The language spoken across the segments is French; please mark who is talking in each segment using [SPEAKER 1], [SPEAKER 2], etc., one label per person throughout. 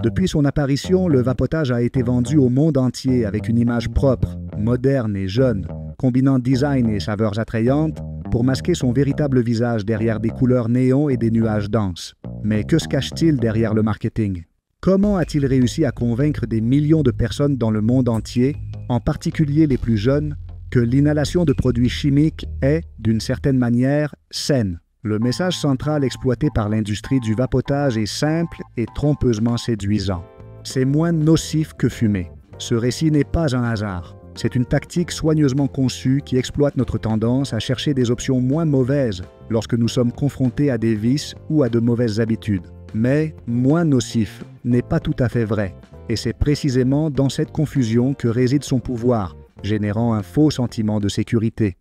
[SPEAKER 1] Depuis son apparition, le vapotage a été vendu au monde entier avec une image propre, moderne et jeune, combinant design et saveurs attrayantes pour masquer son véritable visage derrière des couleurs néon et des nuages denses. Mais que se cache-t-il derrière le marketing? Comment a-t-il réussi à convaincre des millions de personnes dans le monde entier, en particulier les plus jeunes, que l'inhalation de produits chimiques est, d'une certaine manière, saine? Le message central exploité par l'industrie du vapotage est simple et trompeusement séduisant. C'est moins nocif que fumer. Ce récit n'est pas un hasard. C'est une tactique soigneusement conçue qui exploite notre tendance à chercher des options moins mauvaises lorsque nous sommes confrontés à des vices ou à de mauvaises habitudes. Mais moins nocif n'est pas tout à fait vrai. Et c'est précisément dans cette confusion que réside son pouvoir, générant un faux sentiment de sécurité.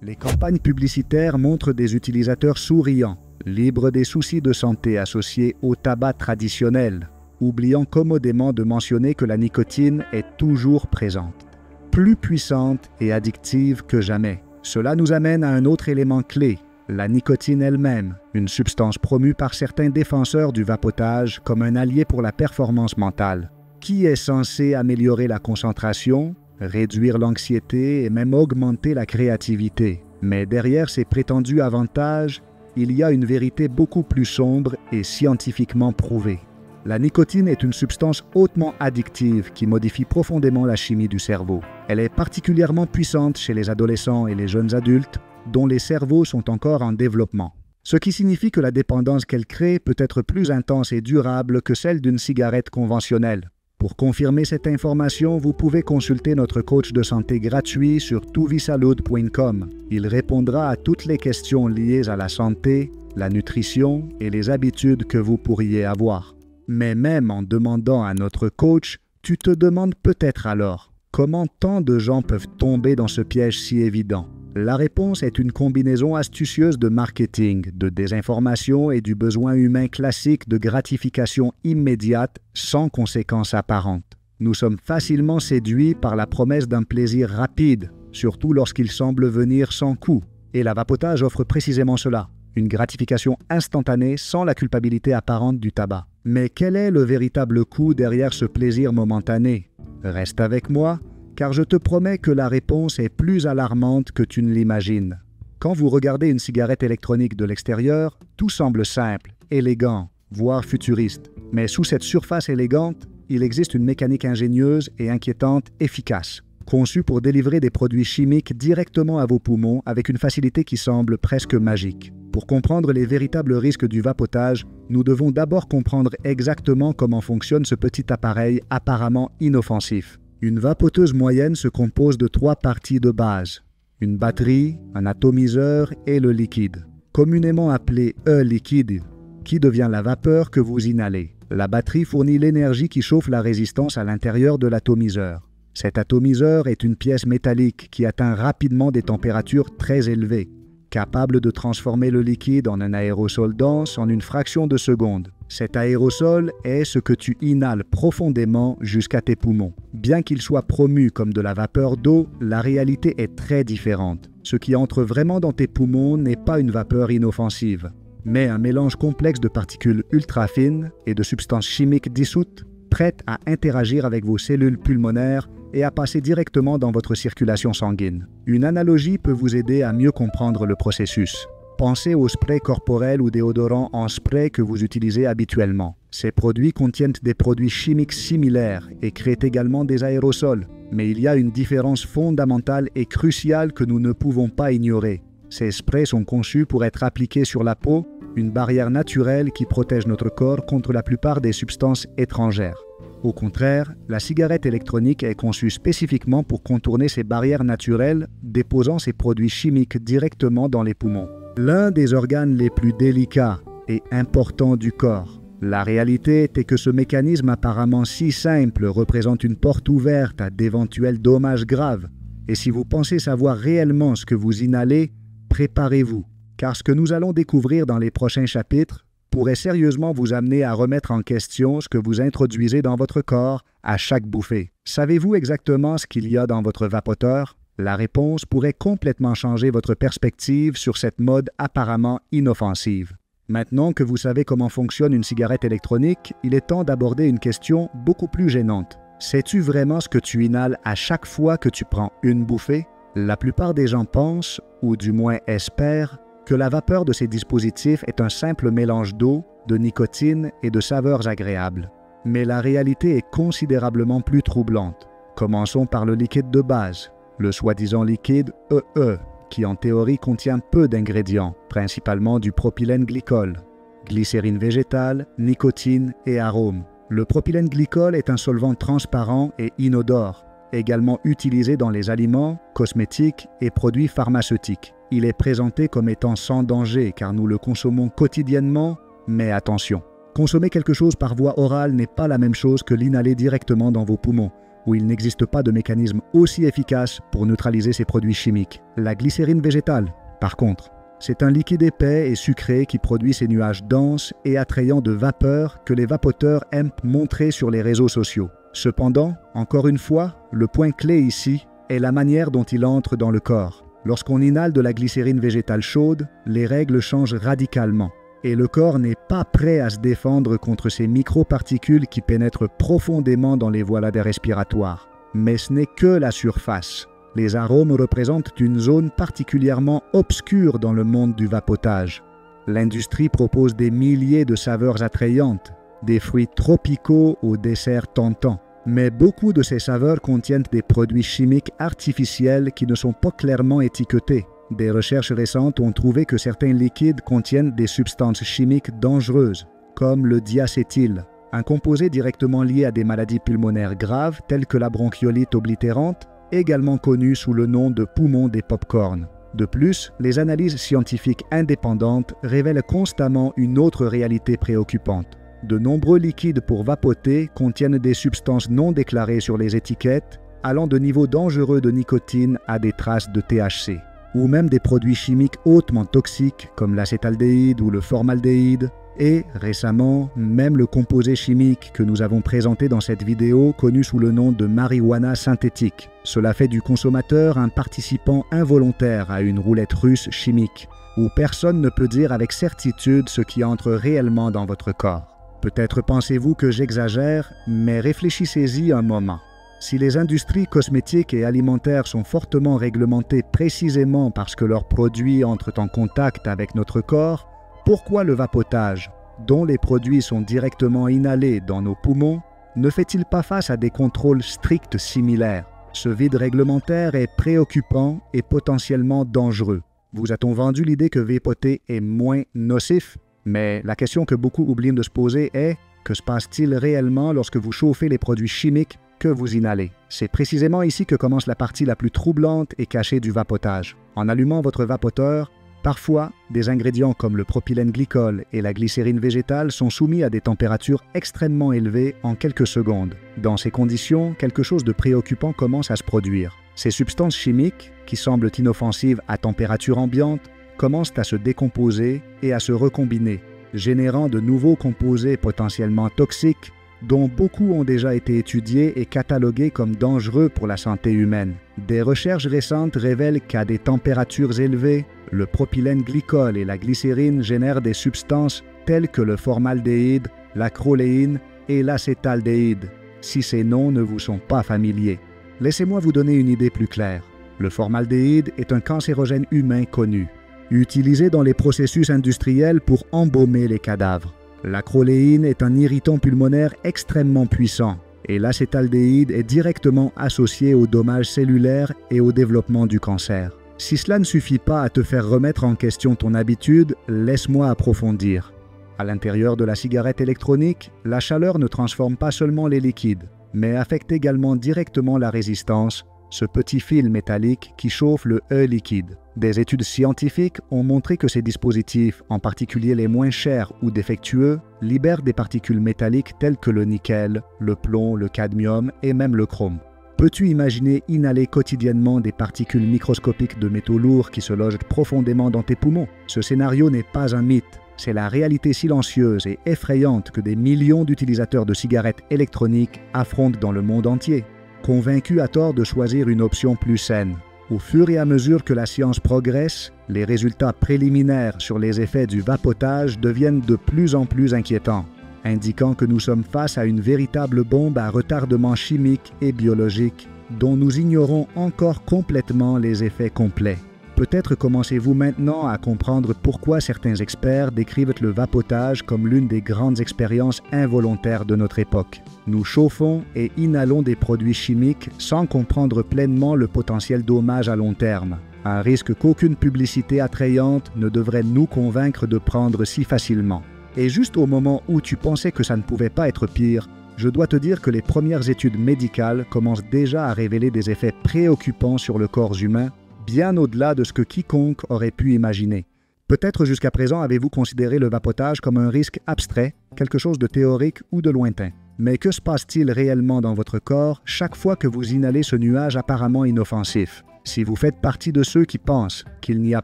[SPEAKER 1] Les campagnes publicitaires montrent des utilisateurs souriants, libres des soucis de santé associés au tabac traditionnel, oubliant commodément de mentionner que la nicotine est toujours présente, plus puissante et addictive que jamais. Cela nous amène à un autre élément clé, la nicotine elle-même, une substance promue par certains défenseurs du vapotage comme un allié pour la performance mentale, qui est censé améliorer la concentration, réduire l'anxiété et même augmenter la créativité. Mais derrière ces prétendus avantages, il y a une vérité beaucoup plus sombre et scientifiquement prouvée. La nicotine est une substance hautement addictive qui modifie profondément la chimie du cerveau. Elle est particulièrement puissante chez les adolescents et les jeunes adultes, dont les cerveaux sont encore en développement. Ce qui signifie que la dépendance qu'elle crée peut être plus intense et durable que celle d'une cigarette conventionnelle. Pour confirmer cette information, vous pouvez consulter notre coach de santé gratuit sur tuvisalud.com. Il répondra à toutes les questions liées à la santé, la nutrition et les habitudes que vous pourriez avoir. Mais même en demandant à notre coach, tu te demandes peut-être alors comment tant de gens peuvent tomber dans ce piège si évident. La réponse est une combinaison astucieuse de marketing, de désinformation et du besoin humain classique de gratification immédiate sans conséquences apparentes. Nous sommes facilement séduits par la promesse d'un plaisir rapide, surtout lorsqu'il semble venir sans coût. Et la vapotage offre précisément cela, une gratification instantanée sans la culpabilité apparente du tabac. Mais quel est le véritable coût derrière ce plaisir momentané? Reste avec moi, car je te promets que la réponse est plus alarmante que tu ne l'imagines. Quand vous regardez une cigarette électronique de l'extérieur, tout semble simple, élégant, voire futuriste. Mais sous cette surface élégante, il existe une mécanique ingénieuse et inquiétante efficace, conçue pour délivrer des produits chimiques directement à vos poumons avec une facilité qui semble presque magique. Pour comprendre les véritables risques du vapotage, nous devons d'abord comprendre exactement comment fonctionne ce petit appareil apparemment inoffensif. Une vapoteuse moyenne se compose de 3 parties de base, une batterie, un atomiseur et le liquide, communément appelé E-liquide, qui devient la vapeur que vous inhalez. La batterie fournit l'énergie qui chauffe la résistance à l'intérieur de l'atomiseur. Cet atomiseur est une pièce métallique qui atteint rapidement des températures très élevées, capable de transformer le liquide en un aérosol dense en une fraction de seconde. Cet aérosol est ce que tu inhales profondément jusqu'à tes poumons. Bien qu'il soit promu comme de la vapeur d'eau, la réalité est très différente. Ce qui entre vraiment dans tes poumons n'est pas une vapeur inoffensive, mais un mélange complexe de particules ultra fines et de substances chimiques dissoutes, prêtes à interagir avec vos cellules pulmonaires et à passer directement dans votre circulation sanguine. Une analogie peut vous aider à mieux comprendre le processus. Pensez aux sprays corporels ou déodorants en spray que vous utilisez habituellement. Ces produits contiennent des produits chimiques similaires et créent également des aérosols. Mais il y a une différence fondamentale et cruciale que nous ne pouvons pas ignorer. Ces sprays sont conçus pour être appliqués sur la peau, une barrière naturelle qui protège notre corps contre la plupart des substances étrangères. Au contraire, la cigarette électronique est conçue spécifiquement pour contourner ces barrières naturelles, déposant ces produits chimiques directement dans les poumons. L'un des organes les plus délicats et importants du corps. La réalité est que ce mécanisme apparemment si simple représente une porte ouverte à d'éventuels dommages graves. Et si vous pensez savoir réellement ce que vous inhalez, préparez-vous, car ce que nous allons découvrir dans les prochains chapitres pourrait sérieusement vous amener à remettre en question ce que vous introduisez dans votre corps à chaque bouffée. Savez-vous exactement ce qu'il y a dans votre vapoteur? La réponse pourrait complètement changer votre perspective sur cette mode apparemment inoffensive. Maintenant que vous savez comment fonctionne une cigarette électronique, il est temps d'aborder une question beaucoup plus gênante. Sais-tu vraiment ce que tu inhales à chaque fois que tu prends une bouffée? La plupart des gens pensent, ou du moins espèrent, que la vapeur de ces dispositifs est un simple mélange d'eau, de nicotine et de saveurs agréables. Mais la réalité est considérablement plus troublante. Commençons par le liquide de base, le soi-disant liquide EE, qui en théorie contient peu d'ingrédients, principalement du propylène glycol, glycérine végétale, nicotine et arômes. Le propylène glycol est un solvant transparent et inodore, également utilisé dans les aliments, cosmétiques et produits pharmaceutiques. Il est présenté comme étant sans danger car nous le consommons quotidiennement, mais attention, consommer quelque chose par voie orale n'est pas la même chose que l'inhaler directement dans vos poumons, où il n'existe pas de mécanisme aussi efficace pour neutraliser ces produits chimiques. La glycérine végétale, par contre, c'est un liquide épais et sucré qui produit ces nuages denses et attrayants de vapeur que les vapoteurs aiment montrer sur les réseaux sociaux. Cependant, encore une fois, le point clé ici est la manière dont il entre dans le corps. Lorsqu'on inhale de la glycérine végétale chaude, les règles changent radicalement et le corps n'est pas prêt à se défendre contre ces microparticules qui pénètrent profondément dans les voies d'air respiratoires. Mais ce n'est que la surface. Les arômes représentent une zone particulièrement obscure dans le monde du vapotage. L'industrie propose des milliers de saveurs attrayantes, des fruits tropicaux aux desserts tentants. Mais beaucoup de ces saveurs contiennent des produits chimiques artificiels qui ne sont pas clairement étiquetés. Des recherches récentes ont trouvé que certains liquides contiennent des substances chimiques dangereuses, comme le diacétyl, un composé directement lié à des maladies pulmonaires graves telles que la bronchiolite oblitérante, également connu sous le nom de poumon des pop-corn. De plus, les analyses scientifiques indépendantes révèlent constamment une autre réalité préoccupante. De nombreux liquides pour vapoter contiennent des substances non déclarées sur les étiquettes, allant de niveaux dangereux de nicotine à des traces de THC, ou même des produits chimiques hautement toxiques comme l'acétaldéhyde ou le formaldéhyde, et, récemment, même le composé chimique que nous avons présenté dans cette vidéo connu sous le nom de marijuana synthétique. Cela fait du consommateur un participant involontaire à une roulette russe chimique, où personne ne peut dire avec certitude ce qui entre réellement dans votre corps. Peut-être pensez-vous que j'exagère, mais réfléchissez-y un moment. Si les industries cosmétiques et alimentaires sont fortement réglementées précisément parce que leurs produits entrent en contact avec notre corps, pourquoi le vapotage, dont les produits sont directement inhalés dans nos poumons, ne fait-il pas face à des contrôles stricts similaires? Ce vide réglementaire est préoccupant et potentiellement dangereux. Vous a-t-on vendu l'idée que vapoter est moins nocif? Mais la question que beaucoup oublient de se poser est: que se passe-t-il réellement lorsque vous chauffez les produits chimiques que vous inhalez? C'est précisément ici que commence la partie la plus troublante et cachée du vapotage. En allumant votre vapoteur, parfois, des ingrédients comme le propylène glycol et la glycérine végétale sont soumis à des températures extrêmement élevées en quelques secondes. Dans ces conditions, quelque chose de préoccupant commence à se produire. Ces substances chimiques, qui semblent inoffensives à température ambiante, commencent à se décomposer et à se recombiner, générant de nouveaux composés potentiellement toxiques dont beaucoup ont déjà été étudiés et catalogués comme dangereux pour la santé humaine. Des recherches récentes révèlent qu'à des températures élevées, le propylène glycol et la glycérine génèrent des substances telles que le formaldéhyde, l'acroléine et l'acétaldéhyde, si ces noms ne vous sont pas familiers. Laissez-moi vous donner une idée plus claire. Le formaldéhyde est un cancérogène humain connu, utilisé dans les processus industriels pour embaumer les cadavres. L'acroléine est un irritant pulmonaire extrêmement puissant et l'acétaldéhyde est directement associé aux dommages cellulaires et au développement du cancer. Si cela ne suffit pas à te faire remettre en question ton habitude, laisse-moi approfondir. À l'intérieur de la cigarette électronique, la chaleur ne transforme pas seulement les liquides, mais affecte également directement la résistance, ce petit fil métallique qui chauffe le liquide. Des études scientifiques ont montré que ces dispositifs, en particulier les moins chers ou défectueux, libèrent des particules métalliques telles que le nickel, le plomb, le cadmium et même le chrome. Peux-tu imaginer inhaler quotidiennement des particules microscopiques de métaux lourds qui se logent profondément dans tes poumons? Ce scénario n'est pas un mythe, c'est la réalité silencieuse et effrayante que des millions d'utilisateurs de cigarettes électroniques affrontent dans le monde entier. Convaincus à tort de choisir une option plus saine, Au fur et à mesure que la science progresse, les résultats préliminaires sur les effets du vapotage deviennent de plus en plus inquiétants, indiquant que nous sommes face à une véritable bombe à retardement chimique et biologique dont nous ignorons encore complètement les effets complets. Peut-être commencez-vous maintenant à comprendre pourquoi certains experts décrivent le vapotage comme l'une des grandes expériences involontaires de notre époque. Nous chauffons et inhalons des produits chimiques sans comprendre pleinement le potentiel dommage à long terme, un risque qu'aucune publicité attrayante ne devrait nous convaincre de prendre si facilement. Et juste au moment où tu pensais que ça ne pouvait pas être pire, je dois te dire que les premières études médicales commencent déjà à révéler des effets préoccupants sur le corps humain, bien au-delà de ce que quiconque aurait pu imaginer. Peut-être jusqu'à présent avez-vous considéré le vapotage comme un risque abstrait, quelque chose de théorique ou de lointain. Mais que se passe-t-il réellement dans votre corps chaque fois que vous inhalez ce nuage apparemment inoffensif? Si vous faites partie de ceux qui pensent qu'il n'y a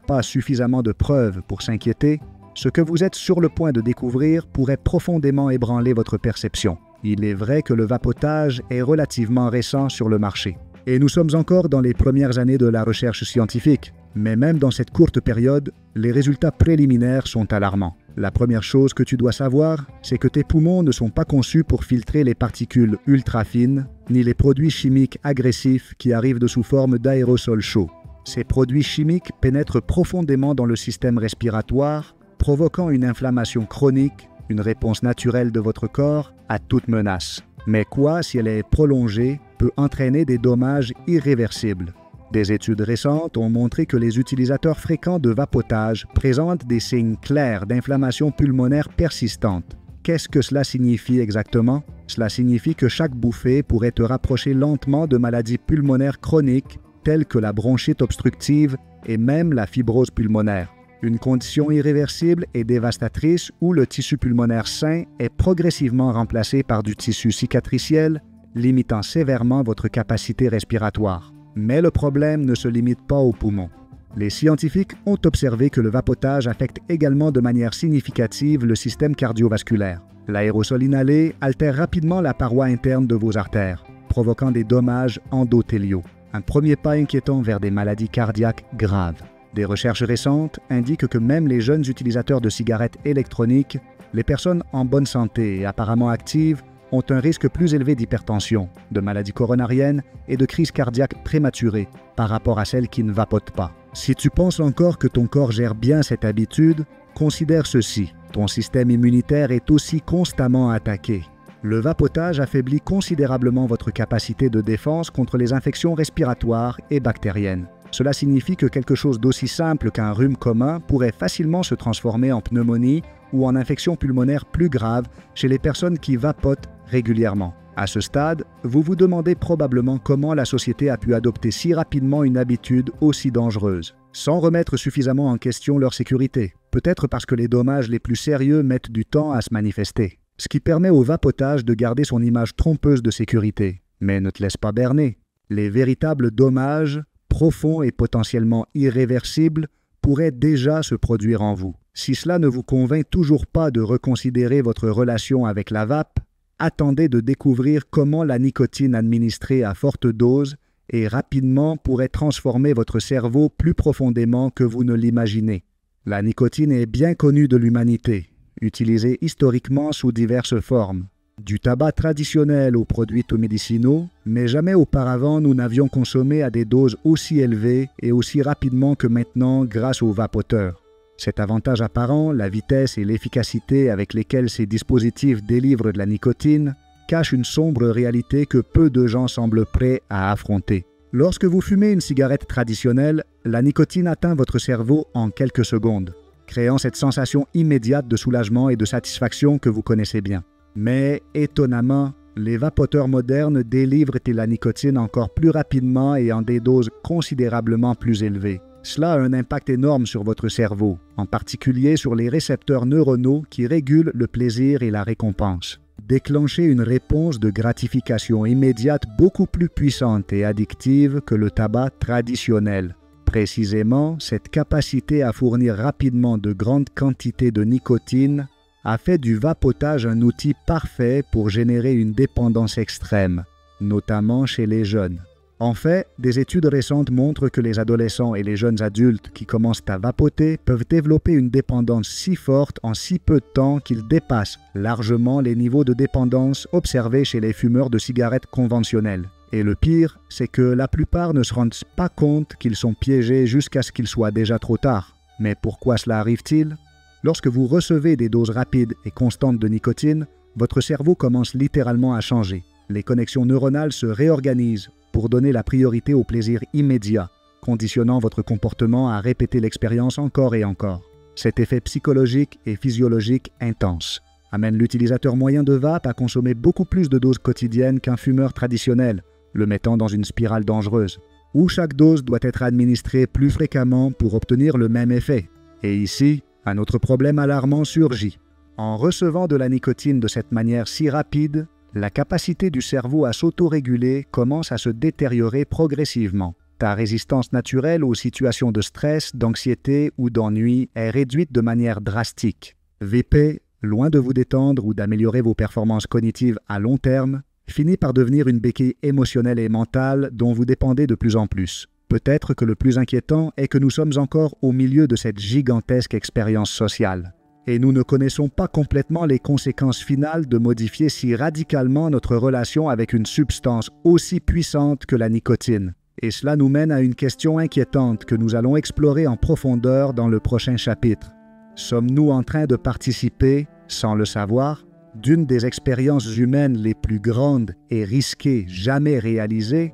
[SPEAKER 1] pas suffisamment de preuves pour s'inquiéter, ce que vous êtes sur le point de découvrir pourrait profondément ébranler votre perception. Il est vrai que le vapotage est relativement récent sur le marché. Et nous sommes encore dans les premières années de la recherche scientifique. Mais même dans cette courte période, les résultats préliminaires sont alarmants. La première chose que tu dois savoir, c'est que tes poumons ne sont pas conçus pour filtrer les particules ultra fines, ni les produits chimiques agressifs qui arrivent de sous forme d'aérosols chauds. Ces produits chimiques pénètrent profondément dans le système respiratoire, provoquant une inflammation chronique, une réponse naturelle de votre corps à toute menace. Mais quoi, si elle est prolongée, peut entraîner des dommages irréversibles. Des études récentes ont montré que les utilisateurs fréquents de vapotage présentent des signes clairs d'inflammation pulmonaire persistante. Qu'est-ce que cela signifie exactement? Cela signifie que chaque bouffée pourrait te rapprocher lentement de maladies pulmonaires chroniques telles que la bronchite obstructive et même la fibrose pulmonaire. Une condition irréversible et dévastatrice où le tissu pulmonaire sain est progressivement remplacé par du tissu cicatriciel, limitant sévèrement votre capacité respiratoire. Mais le problème ne se limite pas aux poumons. Les scientifiques ont observé que le vapotage affecte également de manière significative le système cardiovasculaire. L'aérosol inhalé altère rapidement la paroi interne de vos artères, provoquant des dommages endothéliaux. Un premier pas inquiétant vers des maladies cardiaques graves. Des recherches récentes indiquent que même les jeunes utilisateurs de cigarettes électroniques, les personnes en bonne santé et apparemment actives, ont un risque plus élevé d'hypertension, de maladies coronariennes et de crise cardiaque prématurée par rapport à celles qui ne vapotent pas. Si tu penses encore que ton corps gère bien cette habitude, considère ceci. Ton système immunitaire est aussi constamment attaqué. Le vapotage affaiblit considérablement votre capacité de défense contre les infections respiratoires et bactériennes. Cela signifie que quelque chose d'aussi simple qu'un rhume commun pourrait facilement se transformer en pneumonie ou en infection pulmonaire plus grave chez les personnes qui vapotent régulièrement. À ce stade, vous vous demandez probablement comment la société a pu adopter si rapidement une habitude aussi dangereuse, sans remettre suffisamment en question leur sécurité, peut-être parce que les dommages les plus sérieux mettent du temps à se manifester, ce qui permet au vapotage de garder son image trompeuse de sécurité. Mais ne te laisse pas berner. Les véritables dommages, profonds et potentiellement irréversibles, pourraient déjà se produire en vous. Si cela ne vous convainc toujours pas de reconsidérer votre relation avec la vape, attendez de découvrir comment la nicotine administrée à forte dose et rapidement pourrait transformer votre cerveau plus profondément que vous ne l'imaginez. La nicotine est bien connue de l'humanité, utilisée historiquement sous diverses formes. Du tabac traditionnel aux produits médicinaux, mais jamais auparavant nous n'avions consommé à des doses aussi élevées et aussi rapidement que maintenant grâce aux vapoteurs. Cet avantage apparent, la vitesse et l'efficacité avec lesquelles ces dispositifs délivrent de la nicotine, cache une sombre réalité que peu de gens semblent prêts à affronter. Lorsque vous fumez une cigarette traditionnelle, la nicotine atteint votre cerveau en quelques secondes, créant cette sensation immédiate de soulagement et de satisfaction que vous connaissez bien. Mais, étonnamment, les vapoteurs modernes délivrent la nicotine encore plus rapidement et en des doses considérablement plus élevées. Cela a un impact énorme sur votre cerveau, en particulier sur les récepteurs neuronaux qui régulent le plaisir et la récompense. Déclencher une réponse de gratification immédiate beaucoup plus puissante et addictive que le tabac traditionnel. Précisément, cette capacité à fournir rapidement de grandes quantités de nicotine a fait du vapotage un outil parfait pour générer une dépendance extrême, notamment chez les jeunes. En fait, des études récentes montrent que les adolescents et les jeunes adultes qui commencent à vapoter peuvent développer une dépendance si forte en si peu de temps qu'ils dépassent largement les niveaux de dépendance observés chez les fumeurs de cigarettes conventionnelles. Et le pire, c'est que la plupart ne se rendent pas compte qu'ils sont piégés jusqu'à ce qu'il soit déjà trop tard. Mais pourquoi cela arrive-t-il? Lorsque vous recevez des doses rapides et constantes de nicotine, votre cerveau commence littéralement à changer. Les connexions neuronales se réorganisent pour donner la priorité au plaisir immédiat, conditionnant votre comportement à répéter l'expérience encore et encore. Cet effet psychologique et physiologique intense amène l'utilisateur moyen de vape à consommer beaucoup plus de doses quotidiennes qu'un fumeur traditionnel, le mettant dans une spirale dangereuse, où chaque dose doit être administrée plus fréquemment pour obtenir le même effet. Et ici, un autre problème alarmant surgit. En recevant de la nicotine de cette manière si rapide, la capacité du cerveau à s'autoréguler commence à se détériorer progressivement. Ta résistance naturelle aux situations de stress, d'anxiété ou d'ennui est réduite de manière drastique. VP, loin de vous détendre ou d'améliorer vos performances cognitives à long terme, finit par devenir une béquille émotionnelle et mentale dont vous dépendez de plus en plus. Peut-être que le plus inquiétant est que nous sommes encore au milieu de cette gigantesque expérience sociale. Et nous ne connaissons pas complètement les conséquences finales de modifier si radicalement notre relation avec une substance aussi puissante que la nicotine. Et cela nous mène à une question inquiétante que nous allons explorer en profondeur dans le prochain chapitre. Sommes-nous en train de participer, sans le savoir, d'une des expériences humaines les plus grandes et risquées jamais réalisées?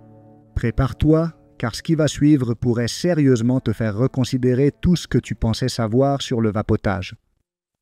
[SPEAKER 1] Prépare-toi, car ce qui va suivre pourrait sérieusement te faire reconsidérer tout ce que tu pensais savoir sur le vapotage.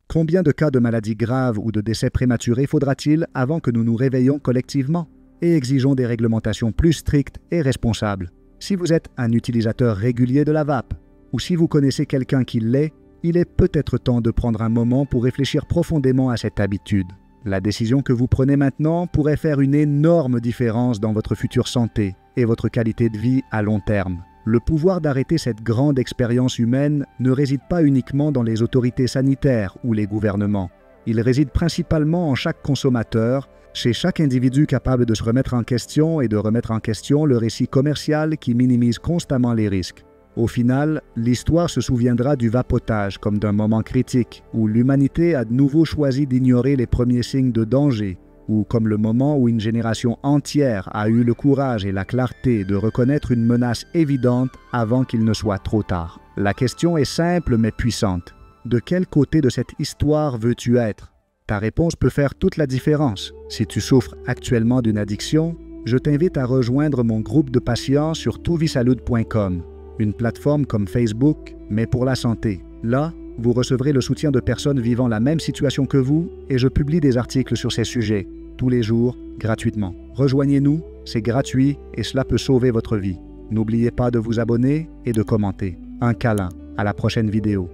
[SPEAKER 1] Combien de cas de maladies graves ou de décès prématurés faudra-t-il avant que nous nous réveillions collectivement et exigeons des réglementations plus strictes et responsables? Si vous êtes un utilisateur régulier de la vape, ou si vous connaissez quelqu'un qui l'est, il est peut-être temps de prendre un moment pour réfléchir profondément à cette habitude. La décision que vous prenez maintenant pourrait faire une énorme différence dans votre future santé et votre qualité de vie à long terme. Le pouvoir d'arrêter cette grande expérience humaine ne réside pas uniquement dans les autorités sanitaires ou les gouvernements. Il réside principalement en chaque consommateur, chez chaque individu capable de se remettre en question et de remettre en question le récit commercial qui minimise constamment les risques. Au final, l'histoire se souviendra du vapotage comme d'un moment critique où l'humanité a de nouveau choisi d'ignorer les premiers signes de danger, ou comme le moment où une génération entière a eu le courage et la clarté de reconnaître une menace évidente avant qu'il ne soit trop tard. La question est simple mais puissante. De quel côté de cette histoire veux-tu être? Ta réponse peut faire toute la différence. Si tu souffres actuellement d'une addiction, je t'invite à rejoindre mon groupe de patients sur tuvisalud.com, une plateforme comme Facebook, mais pour la santé. Là, vous recevrez le soutien de personnes vivant la même situation que vous et je publie des articles sur ces sujets, tous les jours, gratuitement. Rejoignez-nous, c'est gratuit et cela peut sauver votre vie. N'oubliez pas de vous abonner et de commenter. Un câlin, à la prochaine vidéo.